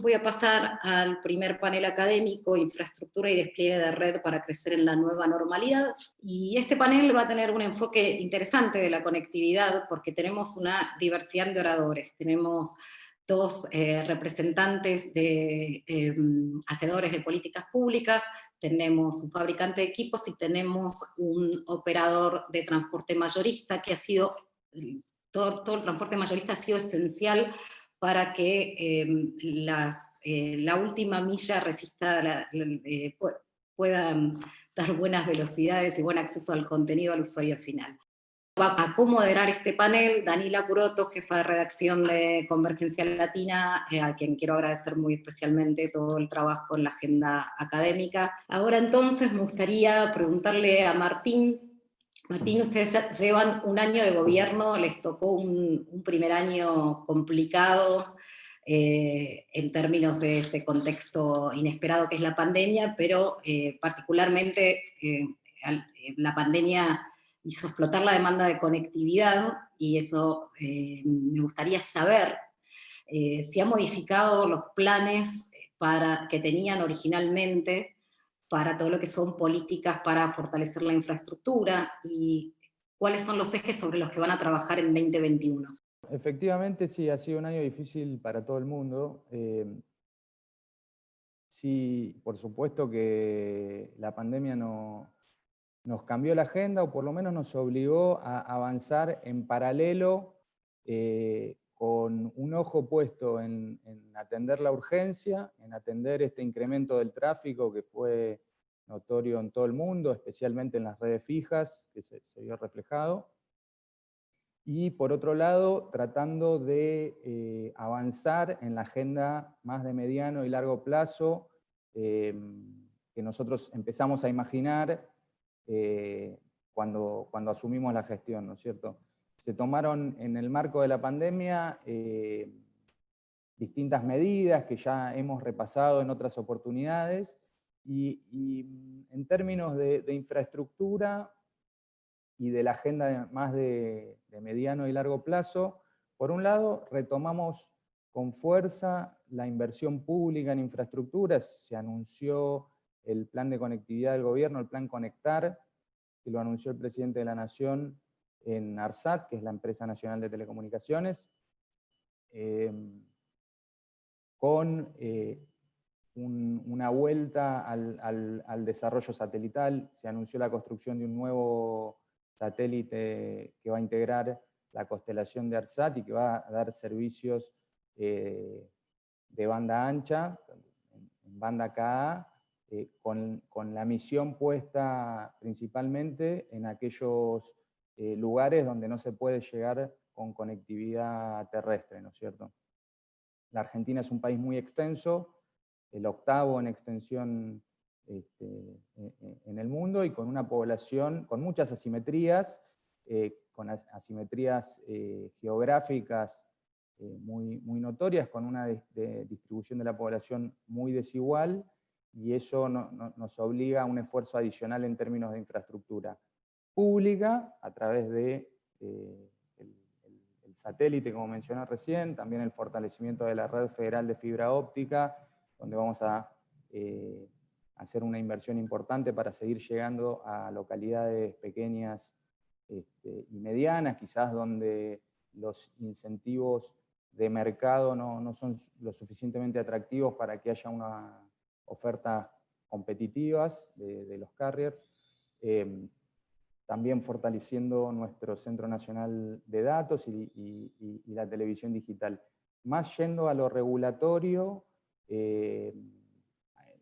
Voy a pasar al primer panel académico, infraestructura y despliegue de red para crecer en la nueva normalidad. Y este panel va a tener un enfoque interesante de la conectividad porque tenemos una diversidad de oradores. Tenemos dos representantes de hacedores de políticas públicas, tenemos un fabricante de equipos y tenemos un operador de transporte mayorista que ha sido, todo el transporte mayorista ha sido esencial para que la última milla resista, pueda dar buenas velocidades y buen acceso al contenido al usuario final. Va a comoderar este panel Danila Curoto, jefa de redacción de Convergencia Latina, a quien quiero agradecer muy especialmente todo el trabajo en la agenda académica. Ahora entonces me gustaría preguntarle a Martín. Martín, ustedes ya llevan un año de gobierno, les tocó un primer año complicado en términos de este contexto inesperado que es la pandemia, pero particularmente la pandemia hizo explotar la demanda de conectividad y eso me gustaría saber si ha modificado los planes que tenían originalmente para todo lo que son políticas para fortalecer la infraestructura y cuáles son los ejes sobre los que van a trabajar en 2021. Efectivamente, sí, ha sido un año difícil para todo el mundo. Sí, por supuesto que la pandemia nos cambió la agenda, o por lo menos nos obligó a avanzar en paralelo, con un ojo puesto en atender la urgencia, en atender este incremento del tráfico que fue notorio en todo el mundo, especialmente en las redes fijas, que se vio reflejado. Y por otro lado, tratando de avanzar en la agenda más de mediano y largo plazo, que nosotros empezamos a imaginar cuando asumimos la gestión, ¿no es cierto? Se tomaron en el marco de la pandemia distintas medidas que ya hemos repasado en otras oportunidades, y en términos de infraestructura y de la agenda más de mediano y largo plazo, por un lado, retomamos con fuerza la inversión pública en infraestructuras. Se anunció el plan de conectividad del gobierno, el plan Conectar, que lo anunció el presidente de la Nación en ARSAT, que es la empresa nacional de telecomunicaciones, con una vuelta al desarrollo satelital. Se anunció la construcción de un nuevo satélite que va a integrar la constelación de ARSAT y que va a dar servicios de banda ancha, en banda Ka, con la misión puesta principalmente en aquellos lugares donde no se puede llegar con conectividad terrestre, ¿no es cierto? La Argentina es un país muy extenso, el octavo en extensión en el mundo, y con una población con muchas asimetrías, con asimetrías geográficas muy notorias, con una distribución de la población muy desigual, y eso nos obliga a un esfuerzo adicional en términos de infraestructura pública, a través de el satélite, como mencioné recién, también el fortalecimiento de la red federal de fibra óptica, donde vamos a hacer una inversión importante para seguir llegando a localidades pequeñas y medianas, quizás donde los incentivos de mercado no son lo suficientemente atractivos para que haya una oferta competitivas de los carriers. También fortaleciendo nuestro Centro Nacional de Datos y la televisión digital. Más yendo a lo regulatorio,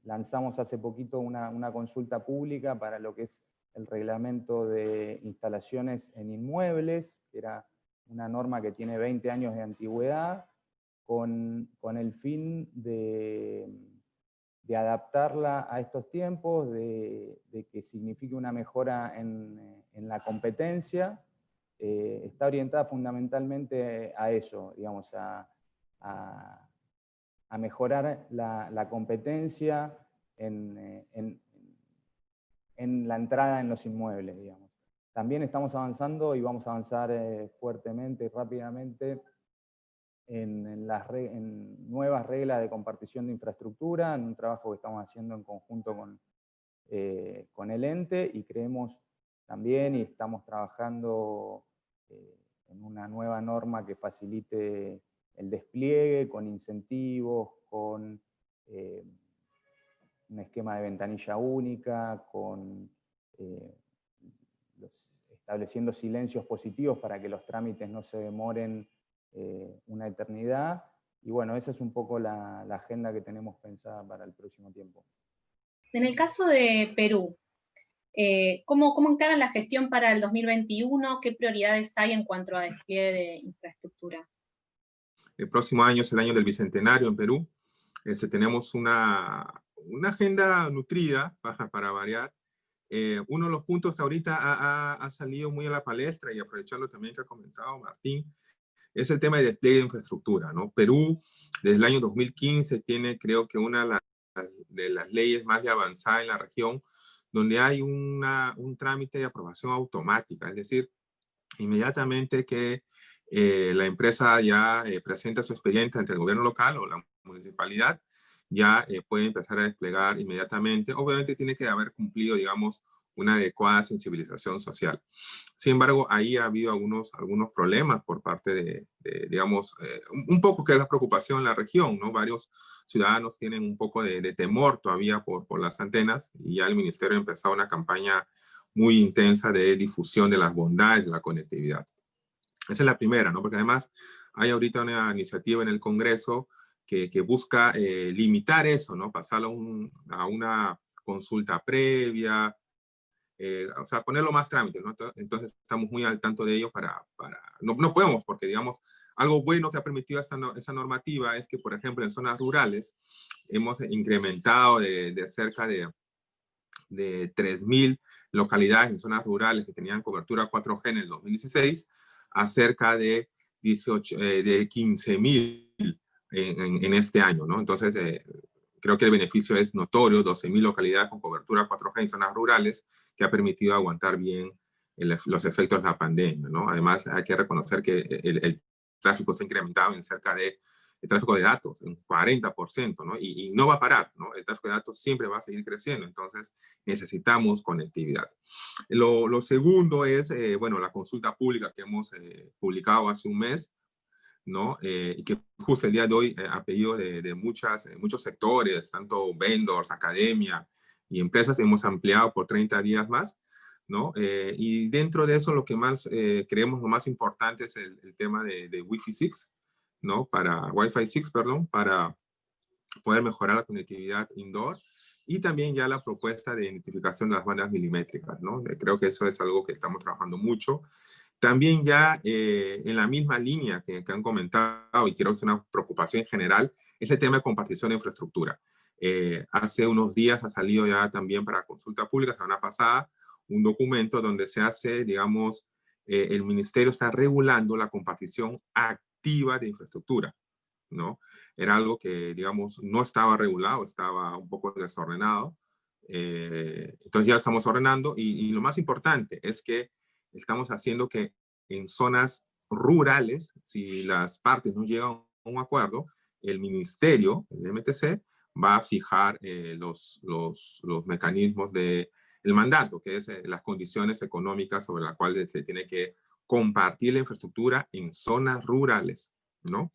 lanzamos hace poquito una consulta pública para lo que es el reglamento de instalaciones en inmuebles, que era una norma que tiene 20 años de antigüedad, con el fin de adaptarla a estos tiempos, de que signifique una mejora en la competencia. Está orientada fundamentalmente a eso, digamos, a mejorar la competencia en la entrada en los inmuebles, digamos. También estamos avanzando y vamos a avanzar fuertemente y rápidamente en nuevas reglas de compartición de infraestructura, en un trabajo que estamos haciendo en conjunto con el ente, y creemos también, y estamos trabajando en una nueva norma que facilite el despliegue, con incentivos, con un esquema de ventanilla única, con estableciendo silencios positivos para que los trámites no se demoren una eternidad. Y bueno, esa es un poco la agenda que tenemos pensada para el próximo tiempo. En el caso de Perú, ¿cómo encaran la gestión para el 2021? ¿Qué prioridades hay en cuanto a despliegue de infraestructura? El próximo año es el año del Bicentenario en Perú. Tenemos una agenda nutrida, para variar. Uno de los puntos que ahorita ha salido muy a la palestra, y aprovechando también que ha comentado Martín, es el tema de despliegue de infraestructura, ¿no? Perú, desde el año 2015, tiene, creo que, una de las leyes más avanzadas en la región, donde hay un trámite de aprobación automática, es decir, inmediatamente que la empresa ya presenta su expediente ante el gobierno local o la municipalidad, ya puede empezar a desplegar inmediatamente. Obviamente tiene que haber cumplido, digamos, una adecuada sensibilización social. Sin embargo, ahí ha habido algunos problemas por parte digamos, un poco que es la preocupación en la región, ¿no? Varios ciudadanos tienen un poco de temor todavía por las antenas, y ya el ministerio ha empezado una campaña muy intensa de difusión de las bondades de la conectividad. Esa es la primera, ¿no? Porque además hay ahorita una iniciativa en el Congreso que busca limitar eso, ¿no? Pasarlo a una consulta previa, o sea, ponerlo más trámites, ¿no? Entonces estamos muy al tanto de ello no podemos, porque, digamos, algo bueno que ha permitido esa normativa es que, por ejemplo, en zonas rurales hemos incrementado de cerca de 3.000 localidades en zonas rurales que tenían cobertura 4G en el 2016 a cerca de 15.000 en este año, ¿no? Entonces, creo que el beneficio es notorio: 12.000 localidades con cobertura 4G en zonas rurales, que ha permitido aguantar bien los efectos de la pandemia, ¿no? Además, hay que reconocer que el tráfico se ha incrementado en cerca de el tráfico de datos, un 40%, ¿no? Y no va a parar, ¿no? El tráfico de datos siempre va a seguir creciendo, entonces necesitamos conectividad. Lo segundo es, bueno, la consulta pública que hemos publicado hace un mes, ¿no? Y que justo el día de hoy, a pedido de muchos sectores, tanto vendors, academia y empresas, hemos ampliado por 30 días más, ¿no? Y dentro de eso, lo que más creemos lo más importante es el tema de Wi-Fi 6, ¿no? Wi-Fi 6, perdón, para poder mejorar la conectividad indoor, y también ya la propuesta de identificación de las bandas milimétricas, ¿no? Creo que eso es algo que estamos trabajando mucho. También ya en la misma línea que han comentado, y creo que es una preocupación general, es el tema de compartición de infraestructura. Hace unos días ha salido ya también para consulta pública, semana pasada, un documento donde se hace, digamos, el ministerio está regulando la compartición activa de infraestructura, ¿no? Era algo que, digamos, no estaba regulado, estaba un poco desordenado. Entonces ya lo estamos ordenando, y lo más importante es que estamos haciendo que en zonas rurales, si las partes no llegan a un acuerdo, el ministerio, el MTC, va a fijar los mecanismos del mandato, que es las condiciones económicas sobre las cuales se tiene que compartir la infraestructura en zonas rurales, ¿no?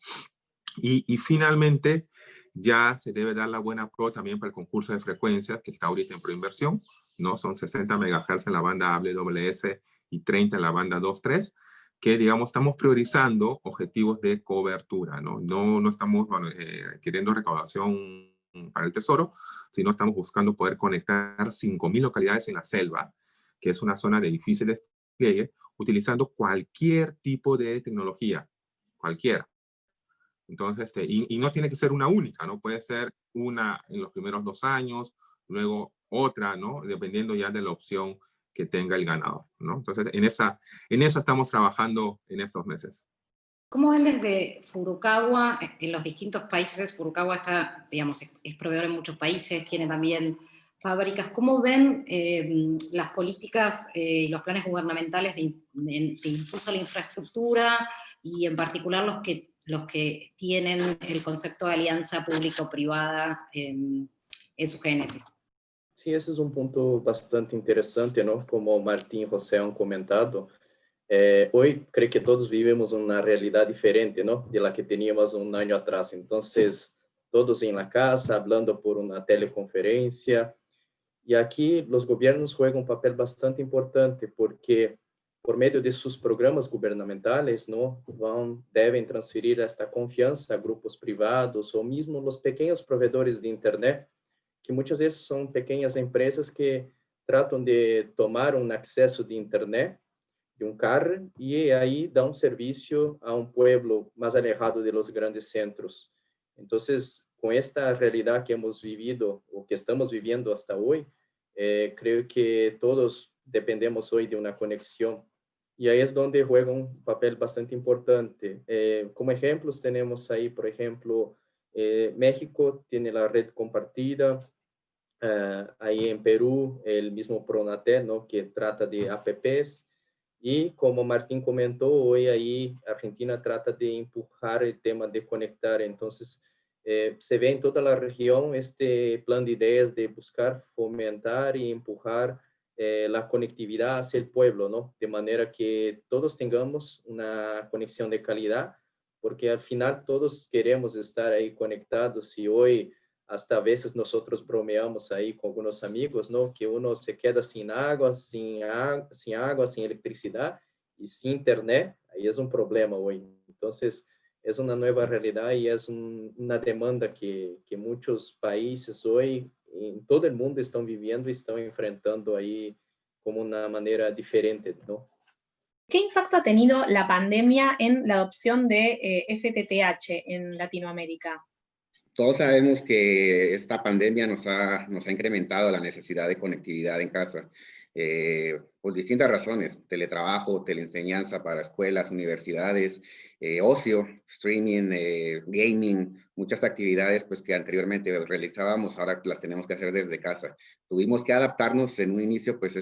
Y finalmente, ya se debe dar la buena prueba también para el concurso de frecuencias, que está ahorita en preinversión, ¿no? Son 60 MHz en la banda AWS y 30 en la banda 2.3, que, digamos, estamos priorizando objetivos de cobertura, ¿no? No estamos queriendo recaudación para el tesoro, sino estamos buscando poder conectar 5.000 localidades en la selva, que es una zona de difícil despliegue, utilizando cualquier tipo de tecnología, cualquiera. Entonces, y no tiene que ser una única, ¿no? Puede ser una en los primeros 2 años, luego otra, ¿no? Dependiendo ya de la opción que tenga el ganador, ¿no? Entonces, en eso estamos trabajando en estos meses. ¿Cómo ven desde Furukawa, en los distintos países? Furukawa está, digamos, es proveedor en muchos países, tiene también fábricas. ¿Cómo ven las políticas y los planes gubernamentales de impulso a la infraestructura, y en particular los que los que tienen el concepto de alianza público-privada en su génesis. Sí, ese es un punto bastante interesante, ¿no? Como Martín y José han comentado, hoy creo que todos vivimos una realidad diferente, ¿no? De la que teníamos un año atrás. Entonces, todos en la casa, hablando por una teleconferencia. Y aquí los gobiernos juegan un papel bastante importante porque por medio de sus programas gubernamentales, ¿no? Deben transferir esta confianza a grupos privados o mismo los pequeños proveedores de Internet, que muchas veces son pequeñas empresas que tratan de tomar un acceso de Internet de un carro y ahí da un servicio a un pueblo más alejado de los grandes centros. Entonces, con esta realidad que hemos vivido o que estamos viviendo hasta hoy, creo que todos dependemos hoy de una conexión. Y ahí es donde juega un papel bastante importante. Como ejemplos tenemos ahí, por ejemplo, México tiene la red compartida. Ahí en Perú, el mismo Pronatel, ¿no? Que trata de apps. Y como Martín comentó, hoy ahí Argentina trata de empujar el tema de conectar. Entonces, se ve en toda la región este plan de ideas de buscar fomentar y empujar la conectividad hacia el pueblo, ¿no? De manera que todos tengamos una conexión de calidad, porque al final todos queremos estar ahí conectados y hoy hasta a veces nosotros bromeamos ahí con algunos amigos, ¿no? Que uno se queda sin agua, sin electricidad y sin internet, ahí es un problema hoy. Entonces, es una nueva realidad y es una demanda que muchos países hoy en todo el mundo están viviendo y están enfrentando ahí como una manera diferente, ¿no? ¿Qué impacto ha tenido la pandemia en la adopción de FTTH en Latinoamérica? Todos sabemos que esta pandemia nos ha incrementado la necesidad de conectividad en casa por distintas razones: teletrabajo, teleenseñanza para escuelas, universidades, ocio, streaming, gaming, muchas actividades pues, que anteriormente realizábamos, ahora las tenemos que hacer desde casa. Tuvimos que adaptarnos en un inicio, pues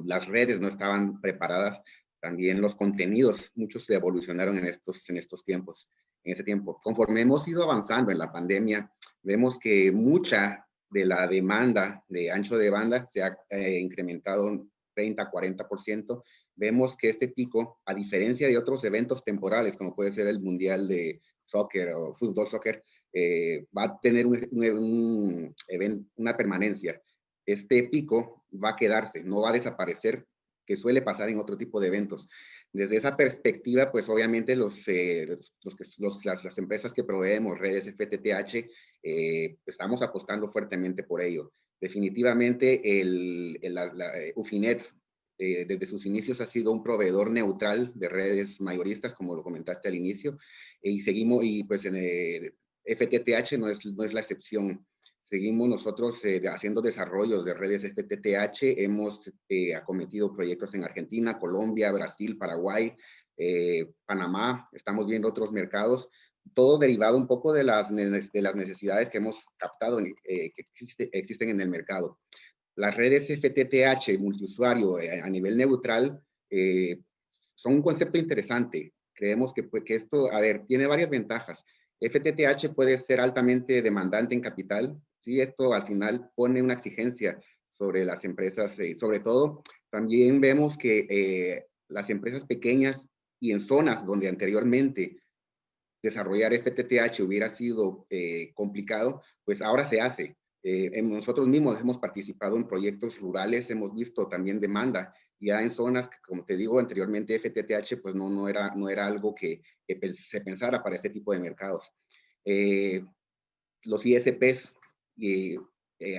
las redes no estaban preparadas, también los contenidos, muchos se evolucionaron en estos tiempos. En ese tiempo. Conforme hemos ido avanzando en la pandemia, vemos que mucha de la demanda de ancho de banda se ha incrementado un 30-40%. Vemos que este pico, a diferencia de otros eventos temporales, como puede ser el Mundial de Soccer o Fútbol Soccer, va a tener una permanencia. Este pico va a quedarse, no va a desaparecer, que suele pasar en otro tipo de eventos. Desde esa perspectiva, pues obviamente las empresas que proveemos redes FTTH, estamos apostando fuertemente por ello. Definitivamente Ufinet, desde sus inicios ha sido un proveedor neutral de redes mayoristas, como lo comentaste al inicio, y seguimos, y pues FTTH no es la excepción. Seguimos nosotros haciendo desarrollos de redes FTTH, hemos acometido proyectos en Argentina, Colombia, Brasil, Paraguay, Panamá, estamos viendo otros mercados, todo derivado un poco de las necesidades que hemos captado que existen en el mercado. Las redes FTTH multiusuario a nivel neutral son un concepto interesante. Creemos que esto, tiene varias ventajas. FTTH puede ser altamente demandante en capital. Sí, esto al final pone una exigencia sobre las empresas. Sobre todo, también vemos que las empresas pequeñas y en zonas donde anteriormente desarrollar FTTH hubiera sido complicado, pues ahora se hace. Nosotros mismos hemos participado en proyectos rurales, hemos visto también demanda ya en zonas que, como te digo anteriormente, FTTH pues no era algo que se pensara para ese tipo de mercados. Los ISPs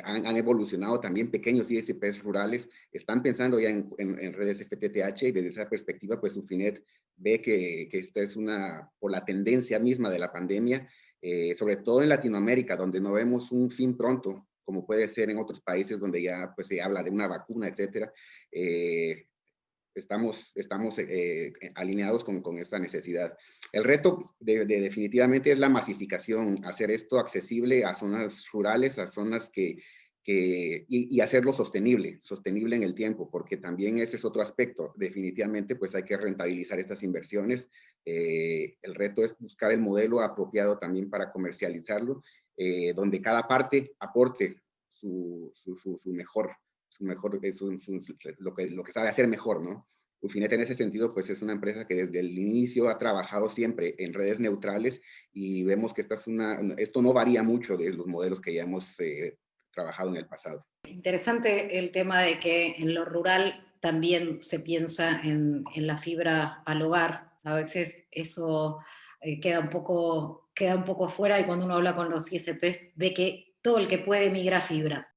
han evolucionado también, pequeños ISPs rurales están pensando ya en redes FTTH, y desde esa perspectiva pues Ufinet ve que esta es por la tendencia misma de la pandemia, sobre todo en Latinoamérica, donde no vemos un fin pronto, como puede ser en otros países donde ya pues se habla de una vacuna, etcétera. Estamos alineados con esta necesidad. El reto definitivamente es la masificación, hacer esto accesible a zonas rurales, a zonas y hacerlo sostenible en el tiempo, porque también ese es otro aspecto. Definitivamente pues hay que rentabilizar estas inversiones. El reto es buscar el modelo apropiado también para comercializarlo, donde cada parte aporte lo que sabe hacer mejor, ¿no? Ufinet en ese sentido, pues es una empresa que desde el inicio ha trabajado siempre en redes neutrales y vemos que esto no varía mucho de los modelos que ya hemos trabajado en el pasado. Interesante el tema de que en lo rural también se piensa en la fibra al hogar. A veces eso queda un poco afuera, y cuando uno habla con los ISPs ve que todo el que puede migra a fibra.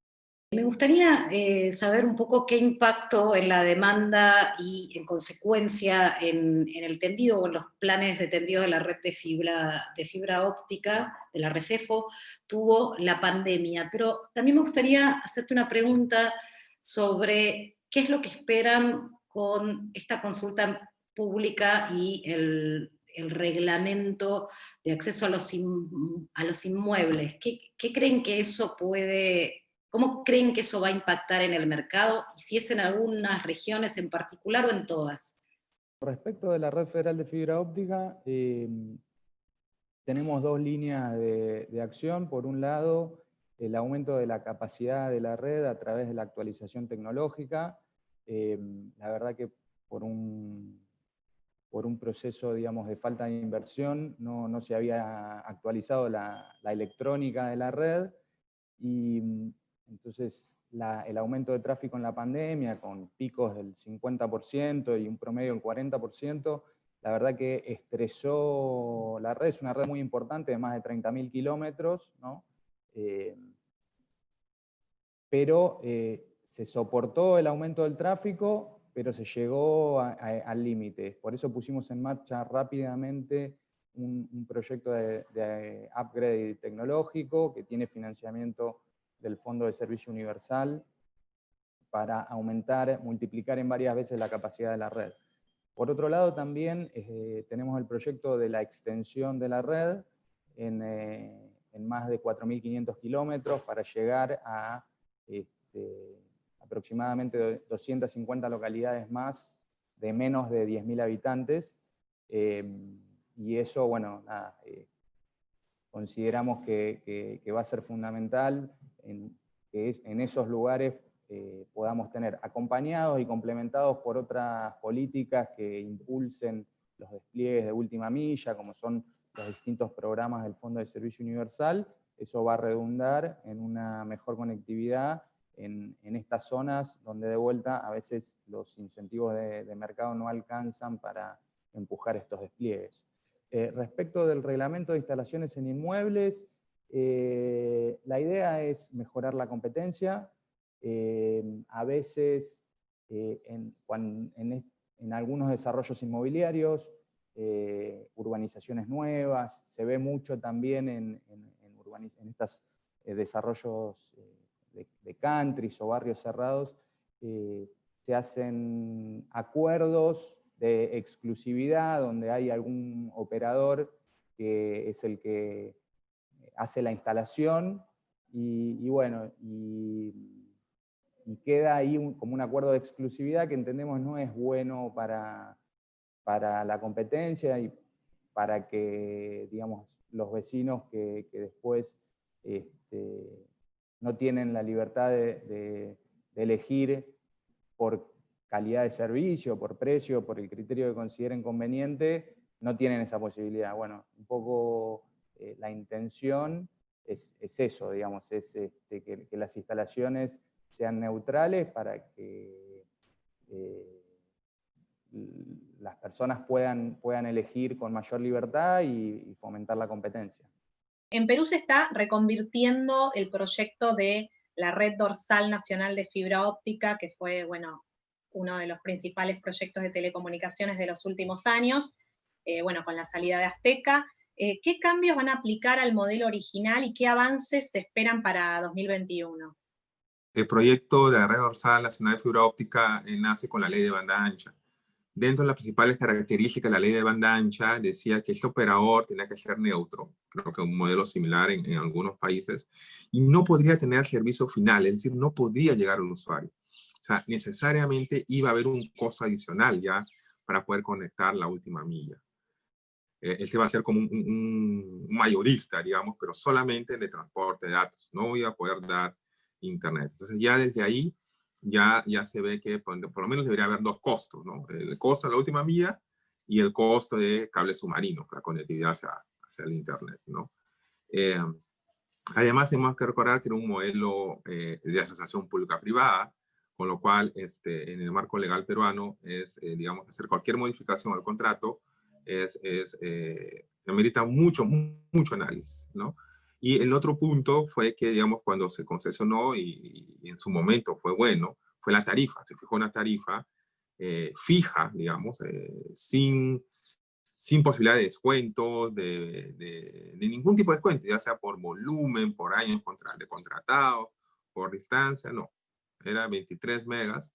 Me gustaría saber un poco qué impacto en la demanda y en consecuencia en el tendido o en los planes de tendido de la red de fibra óptica, de la REFEFO, tuvo la pandemia. Pero también me gustaría hacerte una pregunta sobre qué es lo que esperan con esta consulta pública y el reglamento de acceso a los inmuebles. ¿Qué creen que eso puede... ¿Cómo creen que eso va a impactar en el mercado? Y si es en algunas regiones en particular o en todas. Respecto de la Red Federal de Fibra Óptica, tenemos dos líneas de acción. Por un lado, el aumento de la capacidad de la red a través de la actualización tecnológica. La verdad que por un proceso, digamos, de falta de inversión, no se había actualizado la electrónica de la red, y entonces el aumento de tráfico en la pandemia, con picos del 50% y un promedio del 40%, la verdad que estresó la red. Es una red muy importante, de más de 30.000 kilómetros, ¿no? Pero se soportó el aumento del tráfico, pero se llegó al límite. Por eso pusimos en marcha rápidamente un proyecto de upgrade tecnológico que tiene financiamiento del Fondo de Servicio Universal para multiplicar en varias veces la capacidad de la red. Por otro lado, también tenemos el proyecto de la extensión de la red en más de 4.500 kilómetros para llegar a aproximadamente 250 localidades más de menos de 10.000 habitantes. Y eso, bueno, nada, consideramos que va a ser fundamental que en esos lugares podamos tener acompañados y complementados por otras políticas que impulsen los despliegues de última milla, como son los distintos programas del Fondo de Servicio Universal. Eso va a redundar en una mejor conectividad en estas zonas donde de vuelta a veces los incentivos de mercado no alcanzan para empujar estos despliegues. Respecto del reglamento de instalaciones en inmuebles, la idea es mejorar la competencia. A veces en algunos desarrollos inmobiliarios, urbanizaciones nuevas, se ve mucho también en estos desarrollos de countries o barrios cerrados, se hacen acuerdos de exclusividad, donde hay algún operador que es el que hace la instalación, y queda ahí como un acuerdo de exclusividad que entendemos no es bueno para la competencia y para que, digamos, los vecinos que después no tienen la libertad de elegir por calidad de servicio, por precio, por el criterio que consideren conveniente, no tienen esa posibilidad. Bueno, un poco la intención es eso, digamos, es que las instalaciones sean neutrales para que las personas puedan elegir con mayor libertad y fomentar la competencia. En Perú se está reconvirtiendo el proyecto de la Red Dorsal Nacional de Fibra Óptica, que fue, bueno, uno de los principales proyectos de telecomunicaciones de los últimos años, bueno, con la salida de Azteca. ¿Qué cambios van a aplicar al modelo original y qué avances se esperan para 2021? El proyecto de la Red Dorsal Nacional de Fibra Óptica nace con la ley de banda ancha. Dentro de las principales características de la ley de banda ancha decía que este operador tenía que ser neutro, creo que un modelo similar en algunos países, y no podría tener servicio final, es decir, no podría llegar al usuario. O sea, necesariamente iba a haber un costo adicional ya para poder conectar la última milla. él se va a hacer como un mayorista, digamos, pero solamente de transporte de datos. No voy a poder dar internet. Entonces ya desde ahí ya se ve que por lo menos debería haber dos costos, ¿no? El costo de la última milla y el costo de cables submarinos, la conectividad hacia el internet, ¿no? Además, tenemos que recordar que era un modelo de asociación pública-privada, con lo cual en el marco legal peruano es, digamos, hacer cualquier modificación al contrato amerita mucho análisis, ¿no? Y el otro punto fue que, digamos, cuando se concesionó y en su momento fue bueno, fue la tarifa. Se fijó una tarifa fija, digamos, sin posibilidad de descuentos, de ningún tipo de descuento, ya sea por volumen, por años de contratados, por distancia, no. Era 23 megas,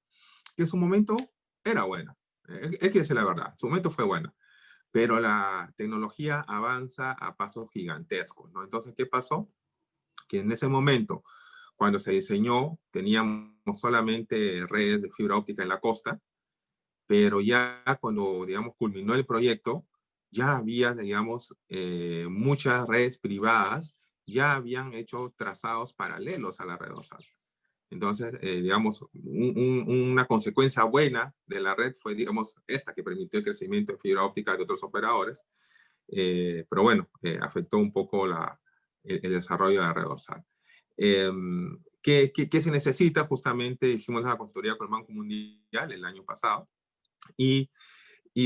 que en su momento era buena. Hay que decir la verdad, en su momento fue buena. Pero la tecnología avanza a pasos gigantescos, ¿no? Entonces, ¿qué pasó? Que en ese momento, cuando se diseñó, teníamos solamente redes de fibra óptica en la costa, pero ya cuando, digamos, culminó el proyecto, ya había, digamos, muchas redes privadas, ya habían hecho trazados paralelos a la red dorsal. Entonces, digamos, una consecuencia buena de la red fue, digamos, esta que permitió el crecimiento de fibra óptica de otros operadores, pero bueno, afectó un poco el desarrollo de la red dorsal. ¿Qué se necesita? Justamente hicimos la consultoría con el Banco Mundial el año pasado, y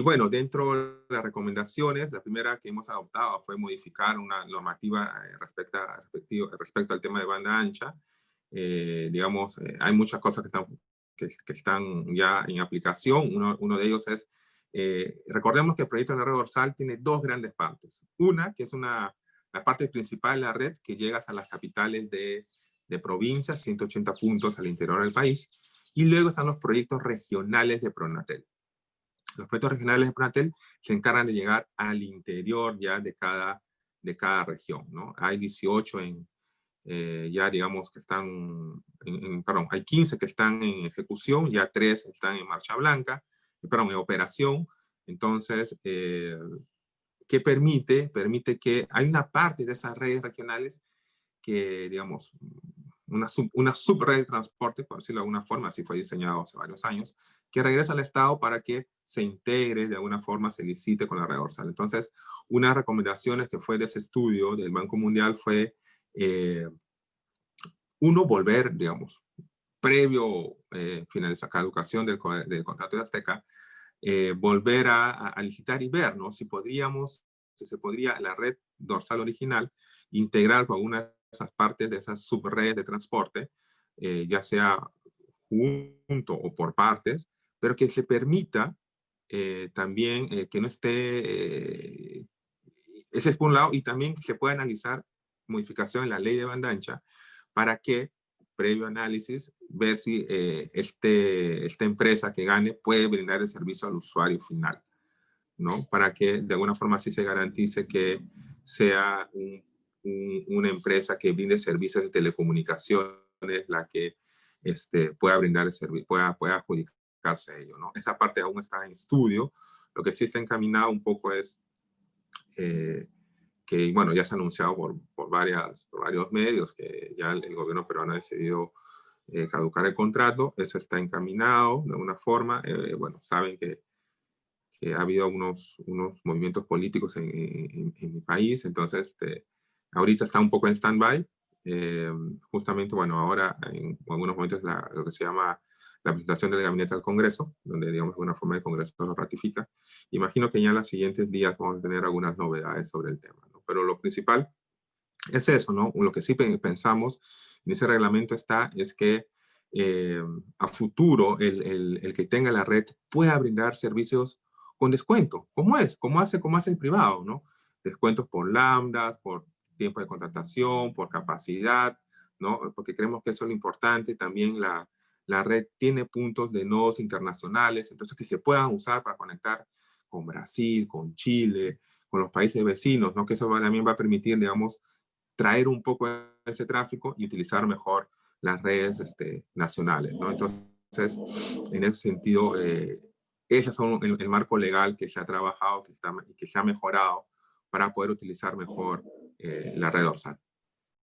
bueno, dentro de las recomendaciones, la primera que hemos adoptado fue modificar una normativa respecto al tema de banda ancha. Digamos, hay muchas cosas que están ya en aplicación. Uno de ellos es, recordemos que el proyecto de la red dorsal tiene dos grandes partes. Una, que es la parte principal de la red, que llega a las capitales de provincias, 180 puntos al interior del país. Y luego están los proyectos regionales de Pronatel. Los proyectos regionales de Pronatel se encargan de llegar al interior ya de cada región, ¿no? Hay 18 ya digamos que están, perdón, hay 15 que están en ejecución, ya 3 están en marcha blanca, perdón, en operación. Entonces, ¿qué permite? Permite que hay una parte de esas redes regionales que, digamos, una subred de transporte, por decirlo de alguna forma, así fue diseñado hace varios años, que regresa al Estado para que se integre de alguna forma, se licite con la red dorsal. Entonces, una de las recomendaciones que fue de ese estudio del Banco Mundial fue, uno, volver, digamos, previo finalizar caducación del contrato de Azteca, volver a licitar y ver, ¿no? Si se podría la red dorsal original integrar con alguna de esas partes de esas subredes de transporte, ya sea junto o por partes, pero que se permita también que no esté, ese es por un lado, y también que se pueda analizar modificación en la ley de banda ancha para que, previo análisis, ver si esta empresa que gane puede brindar el servicio al usuario final, ¿no? Para que de alguna forma sí se garantice que sea una empresa que brinde servicios de telecomunicaciones la que pueda brindar el servicio, pueda adjudicarse a ello, ¿no? Esa parte aún está en estudio. Lo que sí está encaminado un poco es que, bueno, ya se ha anunciado por varios medios que ya el gobierno peruano ha decidido caducar el contrato. Eso está encaminado de alguna forma. Bueno, saben que ha habido unos movimientos políticos en mi país, entonces ahorita está un poco en stand-by. Justamente, bueno, ahora en algunos momentos lo que se llama la presentación del gabinete al Congreso, donde, digamos, de alguna forma el Congreso lo ratifica. Imagino que ya en los siguientes días vamos a tener algunas novedades sobre el tema, ¿no? Pero lo principal es eso, ¿no? Lo que sí pensamos en ese reglamento es que a futuro el que tenga la red pueda brindar servicios con descuento, como hace el privado, ¿no? Descuentos por lambdas, por tiempo de contratación, por capacidad, ¿no? Porque creemos que eso es lo importante. También la red tiene puntos de nodos internacionales, entonces que se puedan usar para conectar con Brasil, con Chile, con los países vecinos, ¿no? Que eso también va a permitir, digamos, traer un poco ese tráfico y utilizar mejor las redes nacionales, ¿no? Entonces, en ese sentido, ese es el marco legal que se ha trabajado, que se ha mejorado para poder utilizar mejor la red dorsal.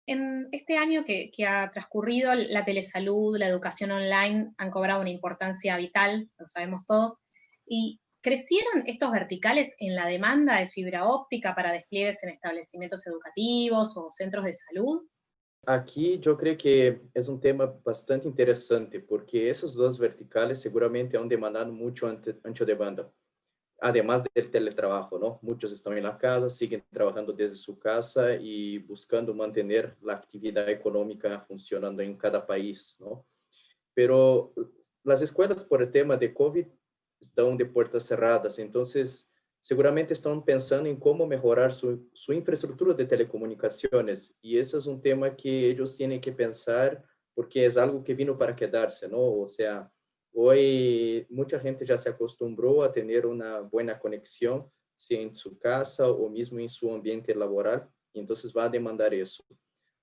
En este año que ha transcurrido, la telesalud, la educación online han cobrado una importancia vital, lo sabemos todos, y ¿crecieron estos verticales en la demanda de fibra óptica para despliegues en establecimientos educativos o centros de salud? Aqui eu creio que é um tema bastante interessante, porque esses dois verticales seguramente han demandado muito ancho de banda. Además del teletrabajo, ¿no? Muchos están en la casa, siguen trabajando desde su casa y buscando mantener la actividad económica funcionando en cada país, ¿no? Pero las escuelas por el tema de COVID están de puertas cerradas, entonces seguramente están pensando en cómo mejorar su infraestructura de telecomunicaciones y eso es un tema que ellos tienen que pensar porque es algo que vino para quedarse, ¿no? O sea, hoy mucha gente ya se acostumbró a tener una buena conexión, sea en su casa o mismo en su ambiente laboral, y entonces va a demandar eso.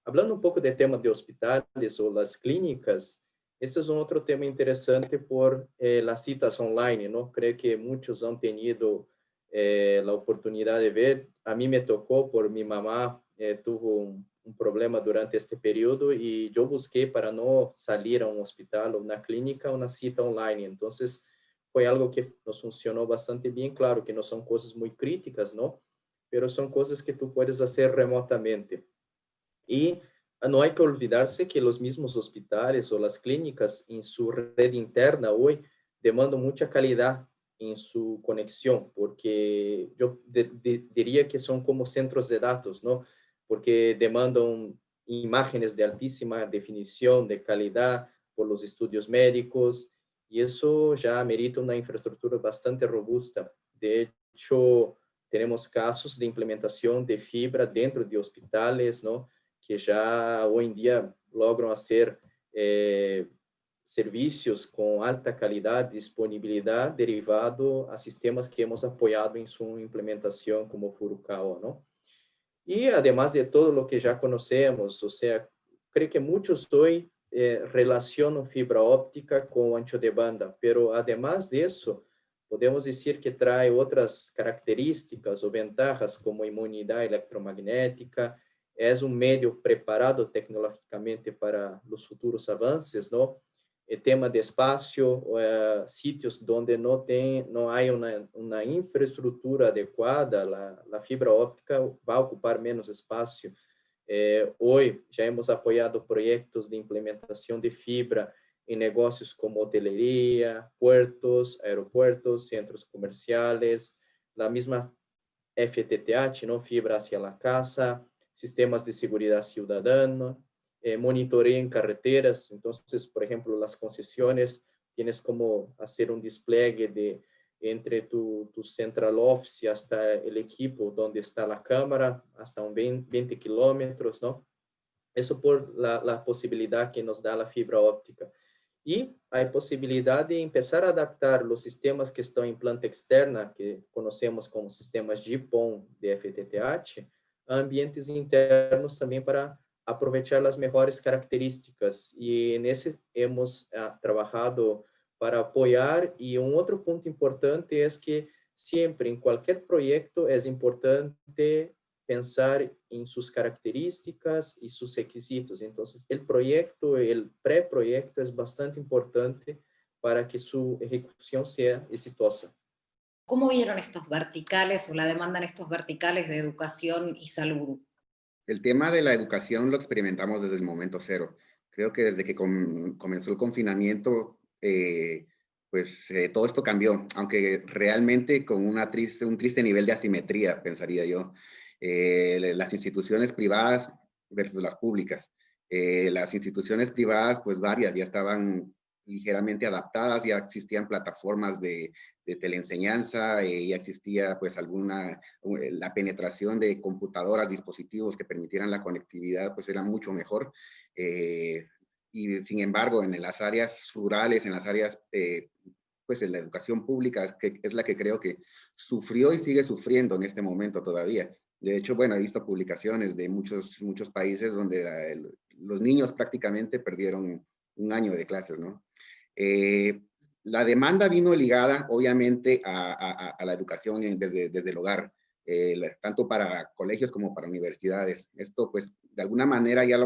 Hablando un poco del tema de hospitales o las clínicas, este es un otro tema interesante por las citas online, ¿no? Creo que muchos han tenido la oportunidad de ver. A mí me tocó por mi mamá, tuvo un problema durante este periodo y yo busqué para no salir a un hospital o una clínica, una cita online. Entonces, fue algo que nos funcionó bastante bien. Claro que no son cosas muy críticas, ¿no? Pero son cosas que tú puedes hacer remotamente. Y no hay que olvidarse que los mismos hospitales o las clínicas en su red interna hoy demandan mucha calidad en su conexión, porque yo diría que son como centros de datos, ¿no? Porque demandan imágenes de altísima definición, de calidad por los estudios médicos, y eso ya amerita una infraestructura bastante robusta. De hecho, tenemos casos de implementación de fibra dentro de hospitales, ¿no? Que já hoje em dia logram fazer serviços com alta qualidade e disponibilidade derivado a sistemas que hemos apoiado em sua implementação, como Furukawa, não? E, además de todo o que já conhecemos, ou seja, creio que muitos hoje relacionam fibra óptica com ancho de banda, pero, además disso, podemos dizer que traz outras características ou vantagens, como imunidade eletromagnética, é um meio preparado tecnologicamente para os futuros avanços, não? El tema de espaço, sitios onde não há uma infraestrutura adequada, a fibra óptica vai ocupar menos espaço. Hoje já hemos apoiado projetos de implementação de fibra em negócios como hoteleria, puertos, aeropuertos, centros comerciais, a mesma FTTH, não? Fibra hacia la casa, sistemas de seguridad ciudadana, monitoreo en carreteras. Entonces, por ejemplo, las concesiones, tienes como hacer un despliegue entre tu central office hasta el equipo donde está la cámara, hasta un 20 kilómetros, ¿no? Eso por la posibilidad que nos da la fibra óptica. Y hay posibilidad de empezar a adaptar los sistemas que están en planta externa, que conocemos como sistemas GPON de FTTH, a ambientes internos também para aproveitar as melhores características. E nesse hemos trabalhado para apoiar. E outro ponto importante é que sempre, em qualquer projeto, é importante pensar em suas características e seus requisitos. Então, o projeto, o pré-projeto é bastante importante para que sua execução seja exitosa. ¿Cómo vieron estos verticales o la demanda en estos verticales de educación y salud? El tema de la educación lo experimentamos desde el momento cero. Creo que desde que comenzó el confinamiento, todo esto cambió, aunque realmente con un triste nivel de asimetría, pensaría yo. Las instituciones privadas versus las públicas. Las instituciones privadas, pues varias ya estaban ligeramente adaptadas, ya existían plataformas de teleenseñanza, ya existía pues la penetración de computadoras, dispositivos que permitieran la conectividad, pues era mucho mejor. Y sin embargo, en las áreas rurales, en las áreas, pues en la educación pública es la que creo que sufrió y sigue sufriendo en este momento todavía. De hecho, bueno, he visto publicaciones de muchos países donde los niños prácticamente perdieron un año de clases, ¿no? La demanda vino ligada, obviamente, a la educación desde el hogar, tanto para colegios como para universidades. Esto, pues, de alguna manera ya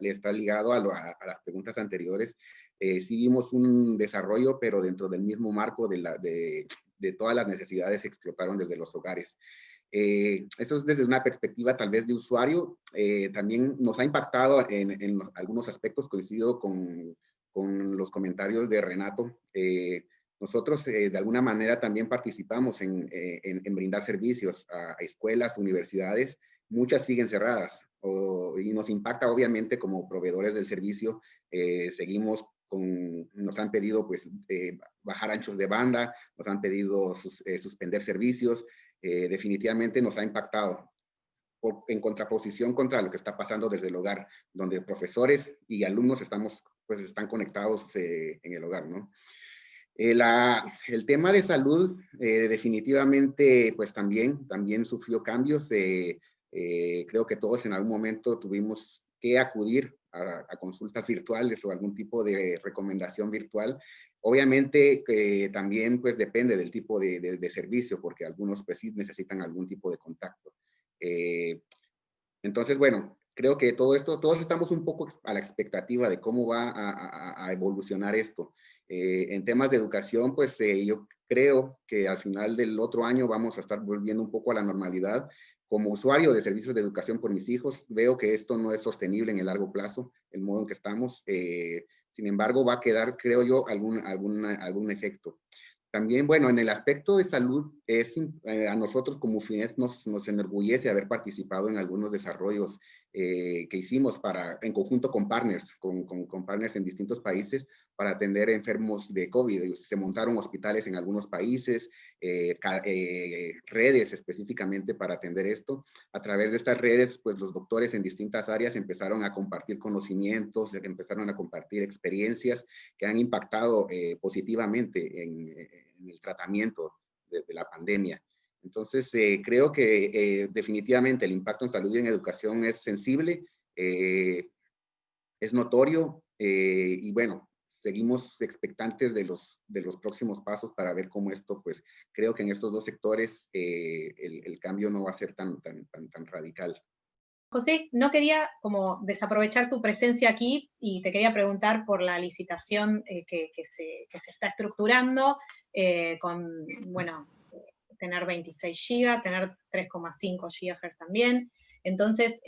está ligado a las preguntas anteriores. Sí vimos un desarrollo, pero dentro del mismo marco de todas las necesidades que explotaron desde los hogares. Eso es desde una perspectiva tal vez de usuario. También nos ha impactado en algunos aspectos, coincido con los comentarios de Renato. Nosotros de alguna manera también participamos en brindar servicios a escuelas, universidades. Muchas siguen cerradas y nos impacta obviamente como proveedores del servicio. Seguimos nos han pedido pues bajar anchos de banda, nos han pedido suspender servicios. Definitivamente nos ha impactado en contraposición contra lo que está pasando desde el hogar, donde profesores y alumnos están conectados en el hogar, ¿no? El tema de salud definitivamente pues también sufrió cambios. Creo que todos en algún momento tuvimos que acudir a consultas virtuales o algún tipo de recomendación virtual. Obviamente también pues depende del tipo de servicio, porque algunos pues sí necesitan algún tipo de contacto. Entonces, bueno, creo que todos estamos un poco a la expectativa de cómo va a evolucionar esto. En temas de educación, pues yo creo que al final del otro año vamos a estar volviendo un poco a la normalidad. Como usuario de servicios de educación por mis hijos, veo que esto no es sostenible en el largo plazo, el modo en que estamos. Sin embargo, va a quedar, creo yo, algún efecto. También, bueno, en el aspecto de salud, a nosotros como FINET nos enorgullece haber participado en algunos desarrollos que hicimos en conjunto con partners, con partners en distintos países para atender enfermos de COVID. Se montaron hospitales en algunos países, redes específicamente para atender esto. A través de estas redes, pues los doctores en distintas áreas empezaron a compartir conocimientos, empezaron a compartir experiencias que han impactado positivamente en el tratamiento de la pandemia. Entonces, creo que definitivamente el impacto en salud y en educación es sensible, es notorio, y bueno, seguimos expectantes de los próximos pasos para ver cómo esto, pues, creo que en estos dos sectores el cambio no va a ser tan radical. José, no quería como desaprovechar tu presencia aquí y te quería preguntar por la licitación que se está estructurando con, bueno, tener 26 GB, tener 3,5 GHz también. Entonces,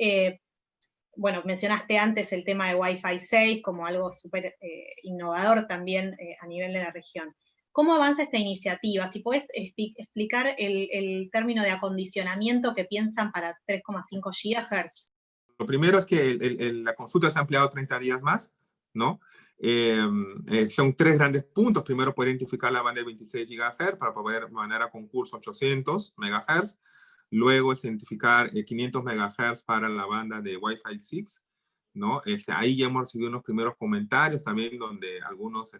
bueno, mencionaste antes el tema de Wi-Fi 6 como algo súper innovador también a nivel de la región. ¿Cómo avanza esta iniciativa? Si puedes explicar el término de acondicionamiento que piensan para 3,5 GHz. Lo primero es que la consulta se ha ampliado 30 días más, ¿no? Son tres grandes puntos. Primero, poder identificar la banda de 26 GHz para poder mandar a concurso 800 MHz. Luego, identificar 500 MHz para la banda de Wi-Fi 6, ¿no? Ahí ya hemos recibido unos primeros comentarios también donde algunos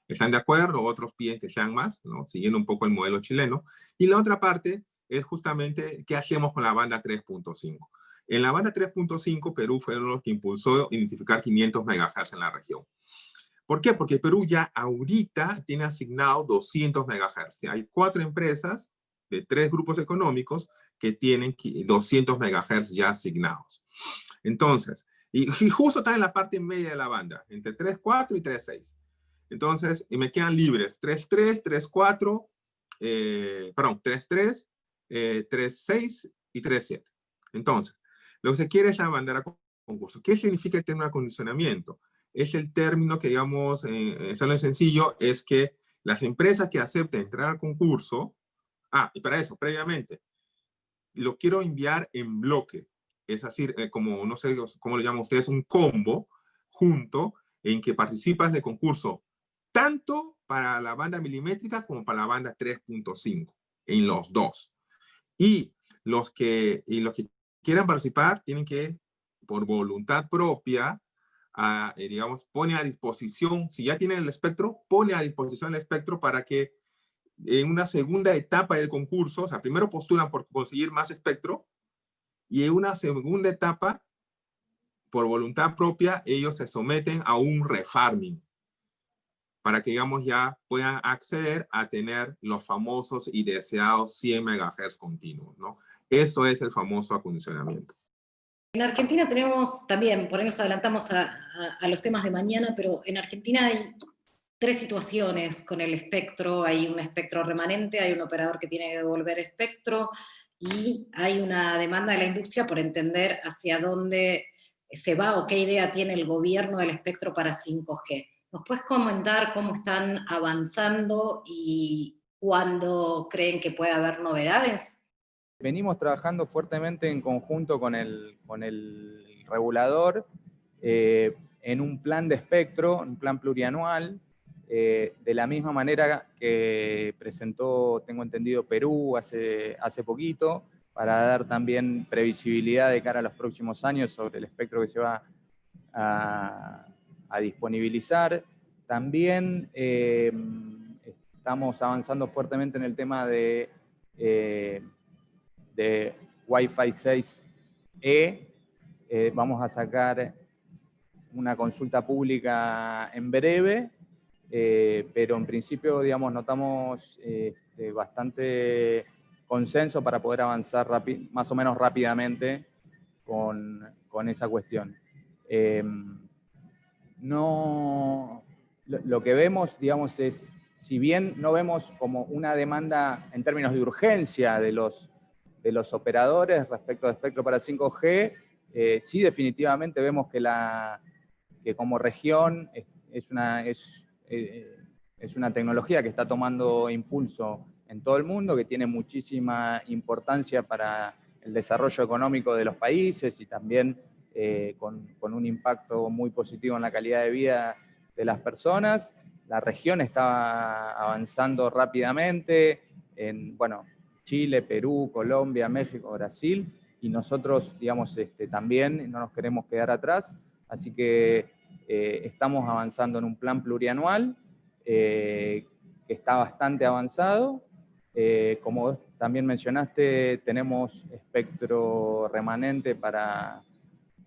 están de acuerdo, otros piden que sean más, ¿no? Siguiendo un poco el modelo chileno. Y la otra parte es justamente qué hacemos con la banda 3.5. En la banda 3.5, Perú fue uno de los que impulsó identificar 500 MHz en la región. ¿Por qué? Porque Perú ya ahorita tiene asignado 200 MHz. Hay 4 empresas de 3 grupos económicos que tienen 200 MHz ya asignados. Entonces, y justo está en la parte media de la banda, entre 3.4 y 3.6. Entonces, me quedan libres 3.3, 3.4, perdón, 3.3, 3.6 y 3.7. Entonces, lo que se quiere es la bandera a concurso. ¿Qué significa el término de acondicionamiento? Es el término que, digamos, en sencillo, es que las empresas que acepten entrar al concurso, y para eso, previamente, lo quiero enviar en bloque. Es decir, como, no sé cómo lo llaman ustedes, un combo junto en que participas del concurso tanto para la banda milimétrica como para la banda 3.5, en los dos. Y los que quieran participar tienen que, por voluntad propia, digamos, pone a disposición, si ya tienen el espectro, pone a disposición el espectro para que en una segunda etapa del concurso, o sea, primero postulan por conseguir más espectro, y en una segunda etapa, por voluntad propia, ellos se someten a un refarming. para que, digamos, ya puedan acceder a tener los famosos y deseados 100 MHz continuos, ¿no? Eso es el famoso acondicionamiento. En Argentina tenemos también, por ahí nos adelantamos a los temas de mañana, pero en Argentina hay tres situaciones con el espectro. Hay un espectro remanente, hay un operador que tiene que devolver espectro, y hay una demanda de la industria por entender hacia dónde se va o qué idea tiene el gobierno del espectro para 5G. ¿Nos puedes comentar cómo están avanzando y cuándo creen que puede haber novedades? Venimos trabajando fuertemente en conjunto con el regulador en un plan de espectro, un plan plurianual, de la misma manera que presentó, tengo entendido, Perú hace poquito, para dar también previsibilidad de cara a los próximos años sobre el espectro que se va a disponibilizar. También estamos avanzando fuertemente en el tema de Wi-Fi 6E. Vamos a sacar una consulta pública en breve, pero en principio, digamos, notamos bastante consenso para poder avanzar más o menos rápidamente con esa cuestión. Lo que vemos, digamos, es, si bien no vemos como una demanda en términos de urgencia de los operadores respecto de espectro para 5G, sí definitivamente vemos que como región es una tecnología que está tomando impulso en todo el mundo, que tiene muchísima importancia para el desarrollo económico de los países y también con un impacto muy positivo en la calidad de vida de las personas. La región está avanzando rápidamente en, bueno, Chile, Perú, Colombia, México, Brasil, y nosotros, digamos, también no nos queremos quedar atrás, así que estamos avanzando en un plan plurianual que está bastante avanzado. Como vos también mencionaste, tenemos espectro remanente para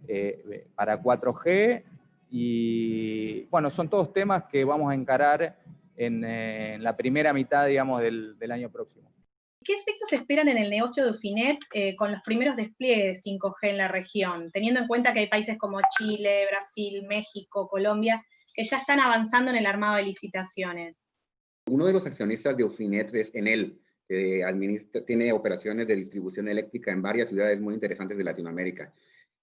4G, y bueno, son todos temas que vamos a encarar en la primera mitad, digamos, del año próximo. ¿Qué efectos esperan en el negocio de Ufinet con los primeros despliegues de 5G en la región, teniendo en cuenta que hay países como Chile, Brasil, México, Colombia, que ya están avanzando en el armado de licitaciones? Uno de los accionistas de Ufinet es Enel, que tiene operaciones de distribución eléctrica en varias ciudades muy interesantes de Latinoamérica.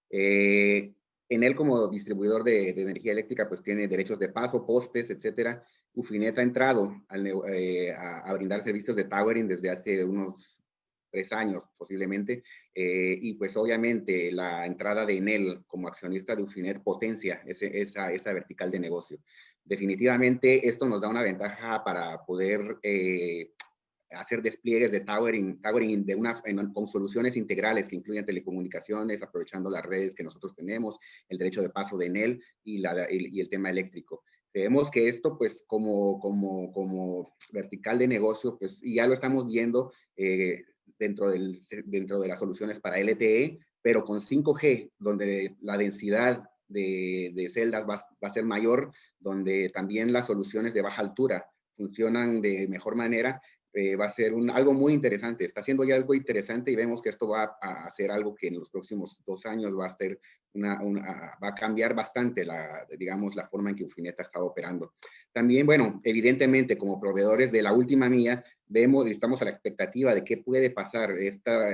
Enel, como distribuidor de energía eléctrica, pues tiene derechos de paso, postes, etcétera. Ufinet ha entrado a brindar servicios de towering desde hace unos 3 años posiblemente, y pues obviamente la entrada de Enel como accionista de Ufinet potencia esa vertical de negocio. Definitivamente esto nos da una ventaja para poder hacer despliegues de towering con soluciones integrales que incluyen telecomunicaciones, aprovechando las redes que nosotros tenemos, el derecho de paso de Enel y el tema eléctrico. Creemos que esto, pues, como vertical de negocio, pues, y ya lo estamos viendo dentro de las soluciones para LTE, pero con 5G, donde la densidad de celdas va a ser mayor, donde también las soluciones de baja altura funcionan de mejor manera, va a ser algo muy interesante. Está siendo ya algo interesante y vemos que esto va a ser algo que en los próximos 2 años va a ser va a cambiar bastante digamos, la forma en que Ufinet ha estado operando. También, bueno, evidentemente, como proveedores de la última milla, vemos y estamos a la expectativa de qué puede pasar esta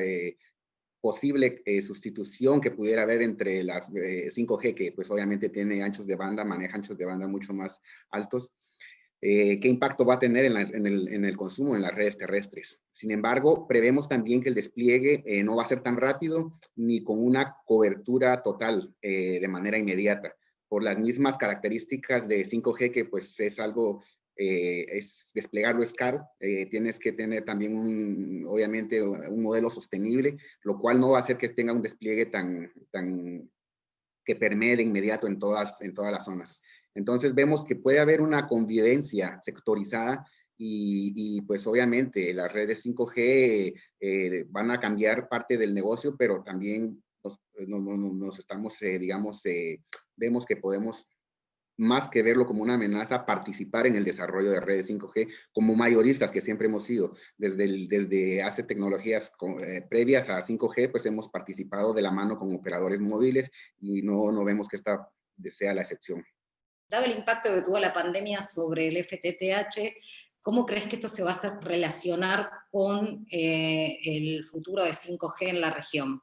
posible sustitución que pudiera haber entre las 5G, que pues obviamente tiene anchos de banda, maneja anchos de banda mucho más altos. ¿Qué impacto va a tener en el consumo en las redes terrestres? Sin embargo, prevemos también que el despliegue no va a ser tan rápido ni con una cobertura total de manera inmediata, por las mismas características de 5G, que pues es algo, desplegarlo es caro, tienes que tener también obviamente un modelo sostenible, lo cual no va a hacer que tenga un despliegue que permee de inmediato en todas las zonas. Entonces vemos que puede haber una convivencia sectorizada y pues obviamente las redes 5G van a cambiar parte del negocio, pero también nos estamos, digamos, vemos que podemos más que verlo como una amenaza, participar en el desarrollo de redes 5G como mayoristas que siempre hemos sido. Desde hace tecnologías previas a 5G, pues hemos participado de la mano con operadores móviles y no vemos que esta sea la excepción. Dado el impacto que tuvo la pandemia sobre el FTTH, ¿cómo crees que esto se va a relacionar con el futuro de 5G en la región?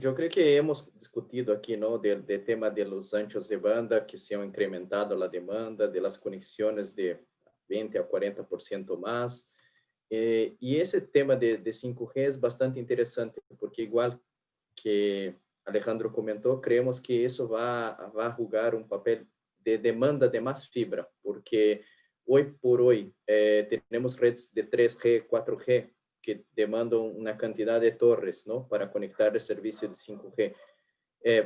Yo creo que hemos discutido aquí, ¿no? Del tema de los anchos de banda que se han incrementado la demanda, de las conexiones de 20 a 40% más. Y ese tema de 5G es bastante interesante porque igual que Alejandro comentó, creemos que eso va a jugar un papel de demanda de más fibra, porque hoy por hoy tenemos redes de 3G, 4G, que demandan una cantidad de torres, ¿no? Para conectar el servicio de 5G,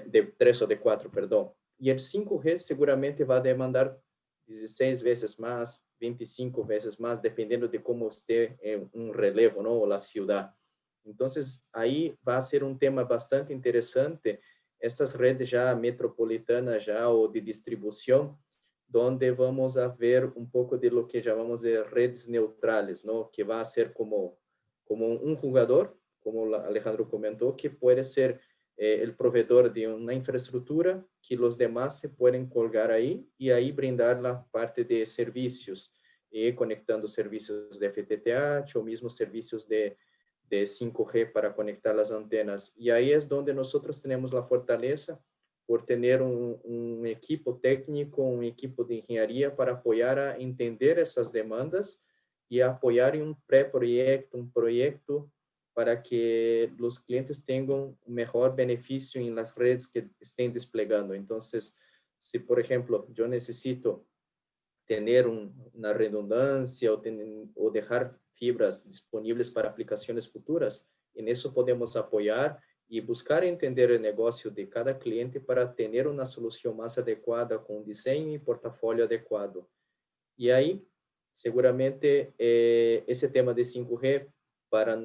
de 3 o de 4, perdón. Y el 5G seguramente va a demandar 16 veces más, 25 veces más, dependiendo de cómo esté un relevo, ¿no? O la ciudad. Entonces, ahí va a ser un tema bastante interesante, estas redes ya metropolitanas ya o de distribución, donde vamos a ver un poco de lo que llamamos de redes neutrales, ¿no? Que va a ser como un jugador, como Alejandro comentó, que puede ser el proveedor de una infraestructura que los demás se pueden colgar ahí y ahí brindar la parte de servicios, conectando servicios de FTTH o mismo servicios de 5G para conectar las antenas. Y ahí es donde nosotros tenemos la fortaleza por tener un equipo técnico, un equipo de ingeniería para apoyar a entender esas demandas y apoyar en un preproyecto, un proyecto para que los clientes tengan un mejor beneficio en las redes que estén desplegando. Entonces, si por ejemplo yo necesito tener una redundancia o dejar fibras disponibles para aplicaciones futuras, en eso podemos apoyar y buscar entender el negocio de cada cliente para tener una solución más adecuada con diseño y portafolio adecuado. Y ahí, seguramente, ese tema de 5G para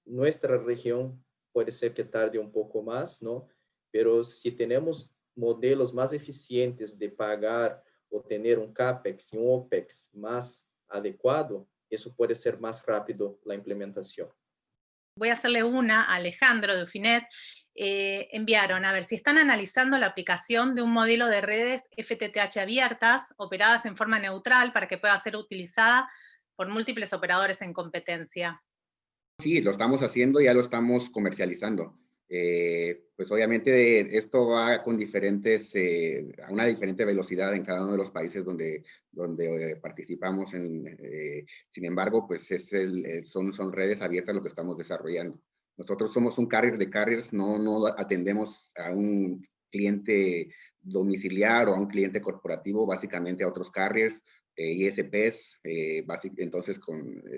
nuestra región puede ser que tarde un poco más, ¿no? Pero si tenemos modelos más eficientes de pagar o tener un CAPEX y un OPEX más adecuado, eso puede ser más rápido la implementación. Voy a hacerle una a Alejandro de Ufinet. Enviaron a ver si están analizando la aplicación de un modelo de redes FTTH abiertas, operadas en forma neutral, para que pueda ser utilizada por múltiples operadores en competencia. Sí, lo estamos haciendo, ya lo estamos comercializando. Pues obviamente esto va con a una diferente velocidad en cada uno de los países donde participamos. Sin embargo, pues son redes abiertas lo que estamos desarrollando. Nosotros somos un carrier de carriers, no atendemos a un cliente domiciliar o a un cliente corporativo, básicamente a otros carriers, ISPs, entonces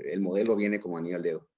el modelo viene como anillo al dedo.